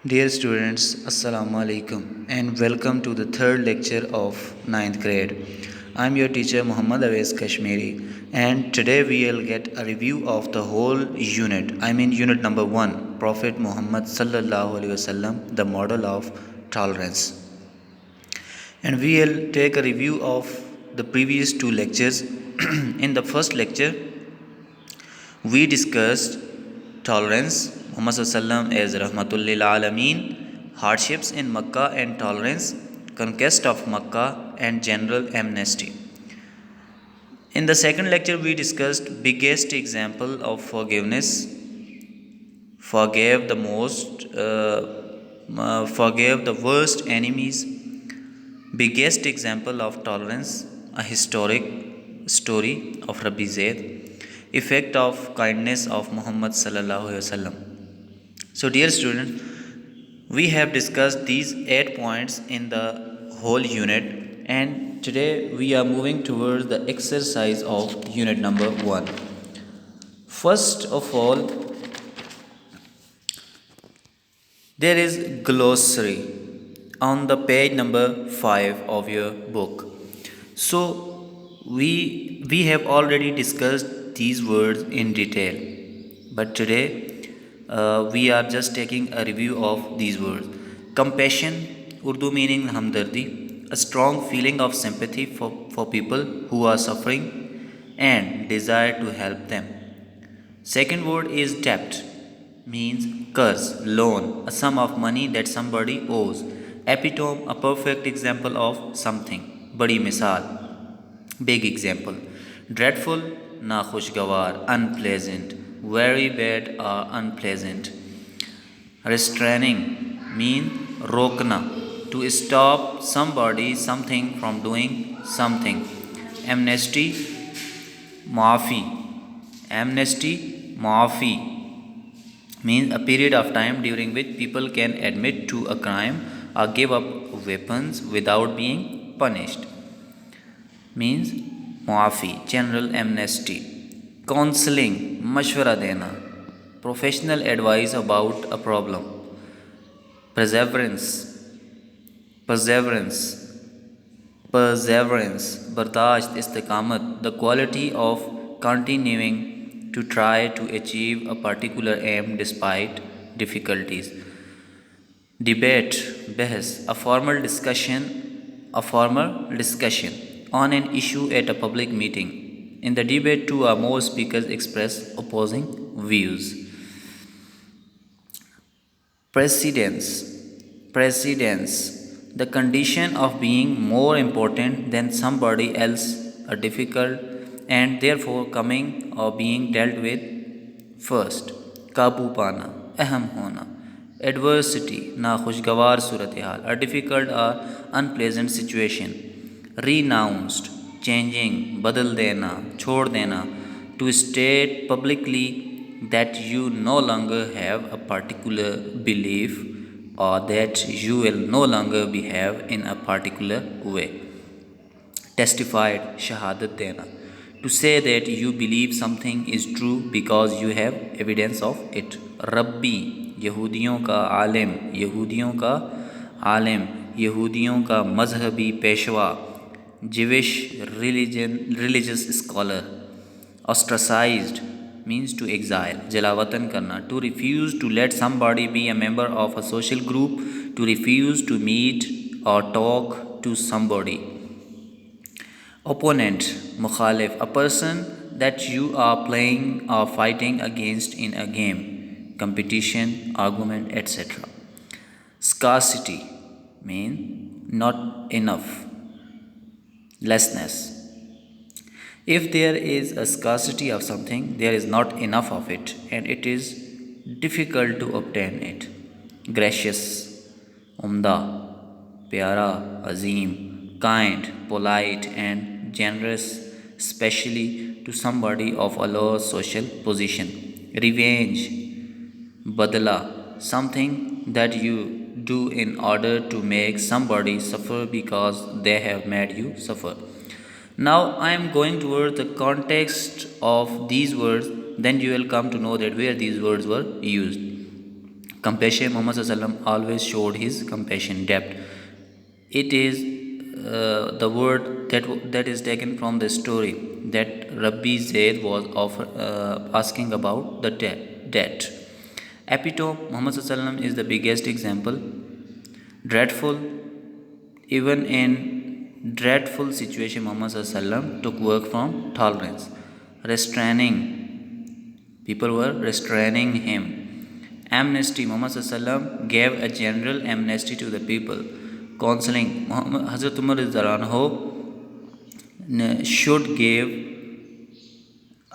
Dear students, Assalamu alaikum and welcome to the third lecture of ninth grade. I am your teacher Muhammad Awais Kashmiri and today we will get a review of the whole unit. Unit number 1, Prophet Muhammad sallallahu alaihi wasallam, the model of tolerance. And we will take a review of the previous two lectures. In the first lecture, we discussed tolerance, Muhammad sallallahu as Rahmatul lil Alameen, hardships in Makkah and tolerance, conquest of Makkah and general amnesty. In the second lecture, we discussed biggest example of forgiveness, forgave the most, forgave the worst enemies, biggest example of tolerance, a historic story of Rabbi Zaid, effect of kindness of Muhammad sallallahu alaihi wasallam. So, dear student, we have discussed these 8 points in the whole unit, and today we are moving towards the exercise of unit number 1. First of all, there is glossary on the page number 5 of your book. So we have already discussed these words in detail, but today we are just taking a review of these words. Compassion, Urdu meaning hamdardi, a strong feeling of sympathy for people who are suffering and desire to help them. Second word is debt, means curse, loan, a sum of money that somebody owes. Epitome, a perfect example of something. Badi misal, big example. Dreadful, nakhushgawar, unpleasant, very bad or unpleasant. Restraining, mean rokna, to stop somebody something from doing something. Amnesty, maafi. Amnesty, maafi, means a period of time during which people can admit to a crime or give up weapons without being punished. Means maafi, general amnesty. Counseling, mashwara dena, professional advice about a problem. Perseverance, perseverance, perseverance, bardasht, istiqamat, the quality of continuing to try to achieve a particular aim despite difficulties. Debate, behs, a formal discussion on an issue at a public meeting. In the debate, two or more speakers express opposing views. Precedence, precedence, the condition of being more important than somebody else, a difficult and therefore coming or being dealt with first. Kabu pana, aham hona. Adversity, nakhushgawar surat hal, a difficult or unpleasant situation. Renounced, changing, badal dena, chhod dena, to state publicly that you no longer have a particular belief or that you will no longer behave in a particular way. Testified, shahadat dena, to say that you believe something is true because you have evidence of it. Rabbi, यहूदियों का आलिम, यहूदियों का आलिम, यहूदियों का मजहबी Peshwa, Jewish religious scholar. Ostracized, means to exile, jalawatan karna, to refuse to let somebody be a member of a social group, to refuse to meet or talk to somebody. Opponent, mukhalif, a person that you are playing or fighting against in a game, competition, argument, etc. Scarcity, mean not enough, lessness. If there is a scarcity of something, there is not enough of it and it is difficult to obtain it. Gracious, umda, pyara, azim, kind, polite and generous, especially to somebody of a lower social position. Revenge, badala, something that you do in order to make somebody suffer because they have made you suffer. Now I am going towards the context of these words, then you will come to know that where these words were used. Compassion. Muhammad ﷺ always showed his compassion depth. It is the word that is taken from the story that Rabbi Zayd was asking about the debt. Epitome. Muhammad ﷺ is the biggest example. Dreadful. Even in dreadful situation, Muhammad ﷺ took work from tolerance. Restraining. People were restraining him. Amnesty. Muhammad ﷺ gave a general amnesty to the people. Counseling. Hazrat Umar should give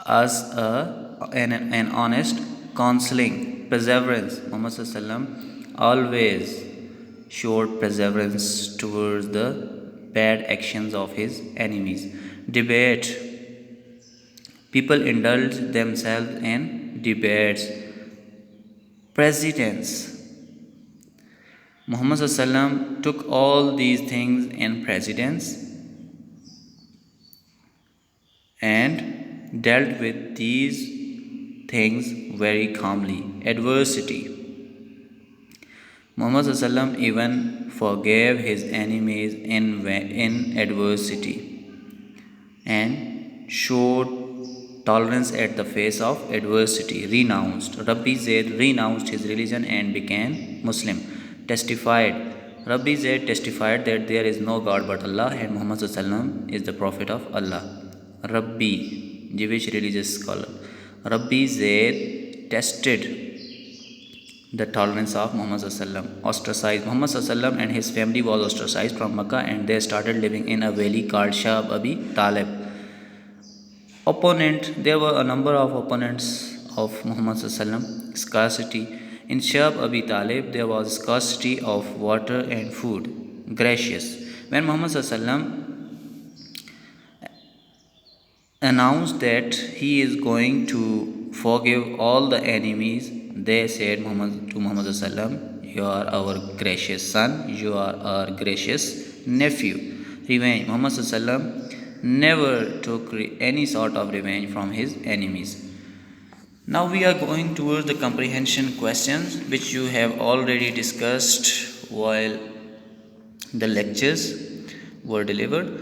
us an honest counseling. Perseverance. Muhammad ﷺ always showed perseverance towards the bad actions of his enemies. Debate. People indulge themselves in debates. Precedence. Muhammad ﷺ took all these things in precedence and dealt with these things very calmly. Adversity. Muhammad ﷺ even forgave his enemies in adversity and showed tolerance at the face of adversity. Renounced. Rabbi Zayd renounced his religion and became Muslim. Testified. Rabbi Zayd testified that there is no God but Allah and Muhammad ﷺ is the Prophet of Allah. Rabbi, Jewish religious scholar. Rabbi Zayd tested the tolerance of Muhammad ﷺ. Ostracized. Muhammad ﷺ and his family was ostracized from Makkah and they started living in a valley called Shab Abi Talib. Opponent. There were a number of opponents of Muhammad ﷺ. Scarcity. In Shab Abi Talib there was scarcity of water and food. Gracious. When Muhammad ﷺ announced that he is going to forgive all the enemies, they said to Muhammad ﷺ, you are our gracious son, you are our gracious nephew. Revenge. Muhammad ﷺ never took any sort of revenge from his enemies. Now we are going towards the comprehension questions which you have already discussed while the lectures were delivered.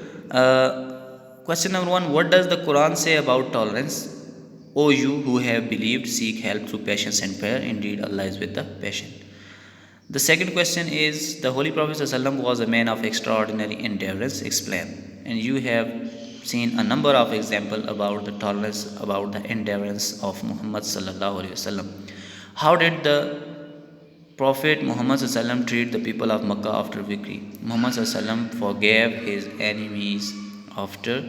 Question number 1. What does the Quran say about tolerance? O you who have believed, seek help through patience and prayer. Indeed, Allah is with the patient. The second question is, the Holy Prophet ﷺ was a man of extraordinary endurance. Explain. And you have seen a number of examples about the tolerance, about the endurance of Muhammad sallallahu alaihi wasallam. How did the Prophet Muhammad ﷺ treat the people of Makkah after victory? Muhammad ﷺ forgave his enemies after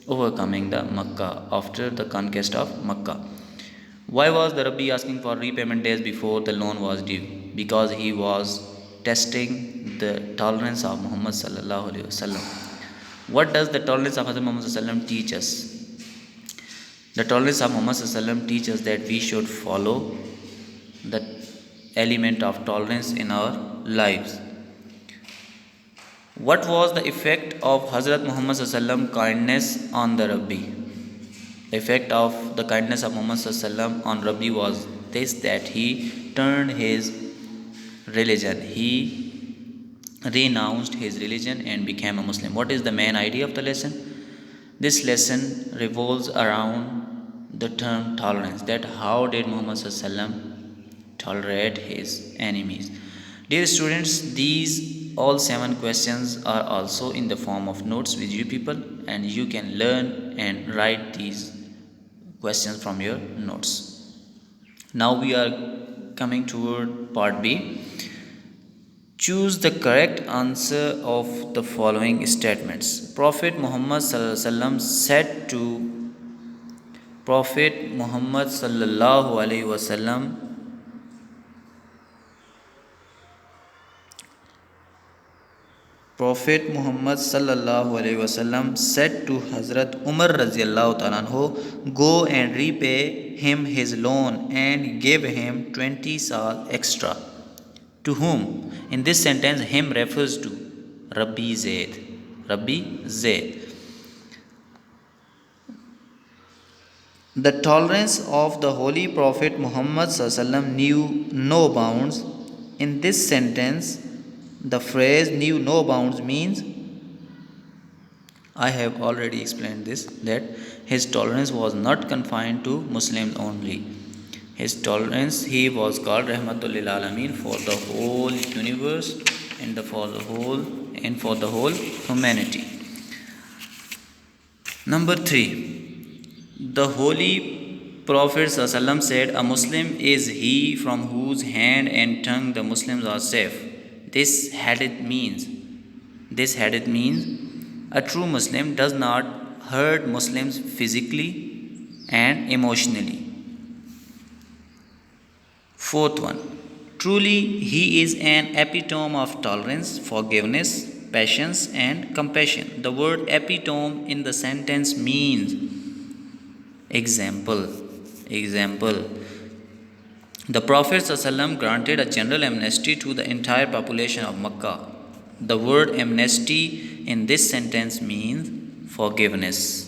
overcoming the Makkah, after the conquest of Makkah. Why was the Rabbi asking for repayment days before the loan was due? Because he was testing the tolerance of Muhammad sallallahu alaihi wasallam. What does the tolerance of Hazrat Muhammad sallallahu alaihi wasallam teach us? The tolerance of Muhammad sallallahu alaihi wasallam teaches that we should follow the element of tolerance in our lives. What was the effect of Hazrat Muhammad sallallahu alaihi wasallam kindness on the Rabbi? The effect of the kindness of Muhammad sallallahu alaihi wasallam on Rabbi was this, that he turned his religion. He renounced his religion and became a Muslim. What is the main idea of the lesson? This lesson revolves around the term tolerance, that how did Muhammad sallallahu alaihi wasallam tolerate his enemies. Dear students, these all 7 questions are also in the form of notes with you people, and you can learn and write these questions from your notes. Now we are coming toward part B. Choose the correct answer of the following statements. Prophet Muhammad sallallahu alaihi wasallam said to Prophet Muhammad sallallahu alaihi wasallam, Prophet Muhammad sallallahu alaihi wasallam said to Hazrat Umar radhiyallahu ta'ala anhu, go and repay him his loan and give him 20 sal extra. To whom? In this sentence, him refers to Rabbi Zayd. Rabbi Zayd. The tolerance of the Holy Prophet Muhammad SAW knew no bounds. In this sentence, the phrase knew no bounds means, I have already explained this, that his tolerance was not confined to Muslims only. His tolerance, he was called Rahmatul lil Alameen for the whole universe and for the whole humanity. Number 3. The Holy Prophet ﷺ said, a Muslim is he from whose hand and tongue the Muslims are safe. This hadith means a true Muslim does not hurt Muslims physically and emotionally. Fourth one, truly he is an epitome of tolerance, forgiveness, patience and compassion. The word epitome in the sentence means example. The Prophet ﷺ granted a general amnesty to the entire population of Makkah. The word amnesty in this sentence means forgiveness.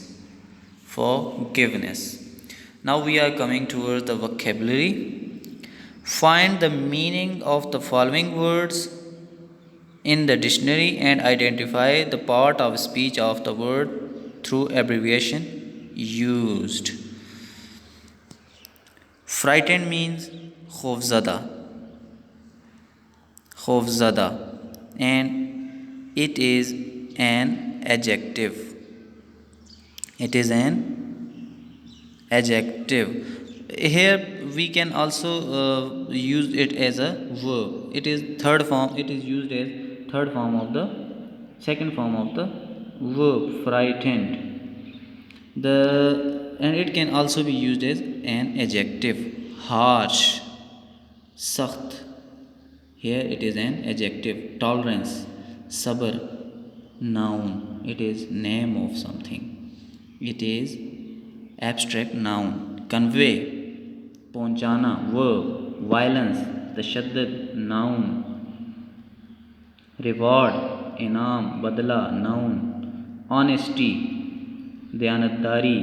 Now we are coming towards the vocabulary. Find the meaning of the following words in the dictionary and identify the part of speech of the word through abbreviation used. Frightened means khofzada, and it is an adjective. Here we can also use it as a verb. It is used as second form of the verb frightened. And it can also be used as an adjective. Harsh, sakht. Here it is an adjective. Tolerance, sabr, noun. It is name of something. It is abstract noun. Convey, pahunchana, verb. Violence, tashaddud, noun. Reward, inam, badla, noun. Honesty, dyanatdari,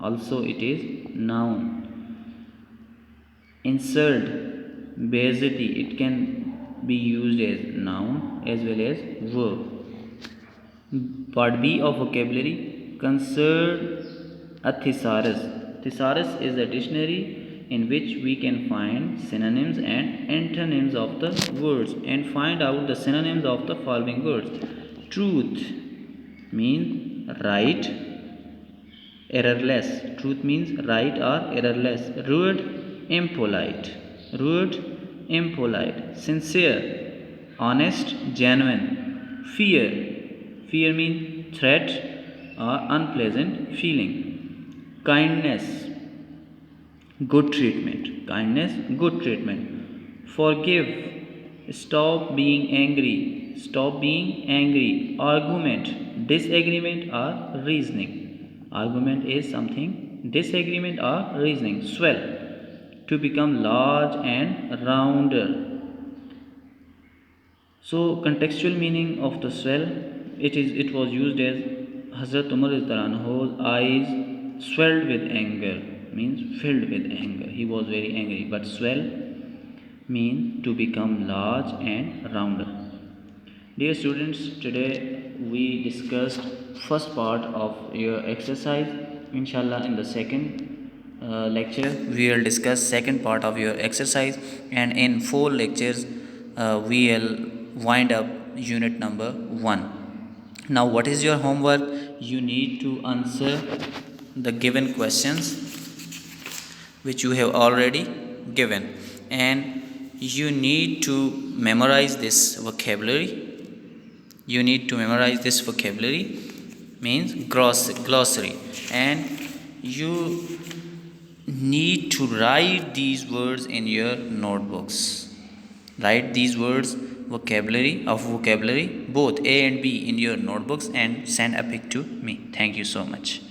also it is noun. Insult, beizati, it can be used as noun as well as verb. Part B of vocabulary, consider a thesaurus. Thesaurus is a dictionary in which we can find synonyms and antonyms of the words and find out the synonyms of the following words. Truth means right, errorless. Truth means right or errorless. Rude, impolite. Sincere, honest, genuine. Fear means threat or unpleasant feeling. Kindness, good treatment. Forgive, stop being angry. Argument, disagreement or reasoning. Argument is something, disagreement or reasoning. Swell, to become large and rounder. So contextual meaning of the swell, it was used as Hazrat Umar's eyes swelled with anger, means filled with anger. He was very angry. But swell means to become large and rounder. Dear students, today we discussed first part of your exercise. Inshallah, in the second lecture we will discuss second part of your exercise, and in 4 lectures we will wind up unit number 1. Now what is your homework? You need to answer the given questions which you have already given, and you need to memorize this vocabulary. Means glossary, and you need to write these words in your notebooks. Write these words vocabulary both A and B in your notebooks and send a pic to me. Thank you so much.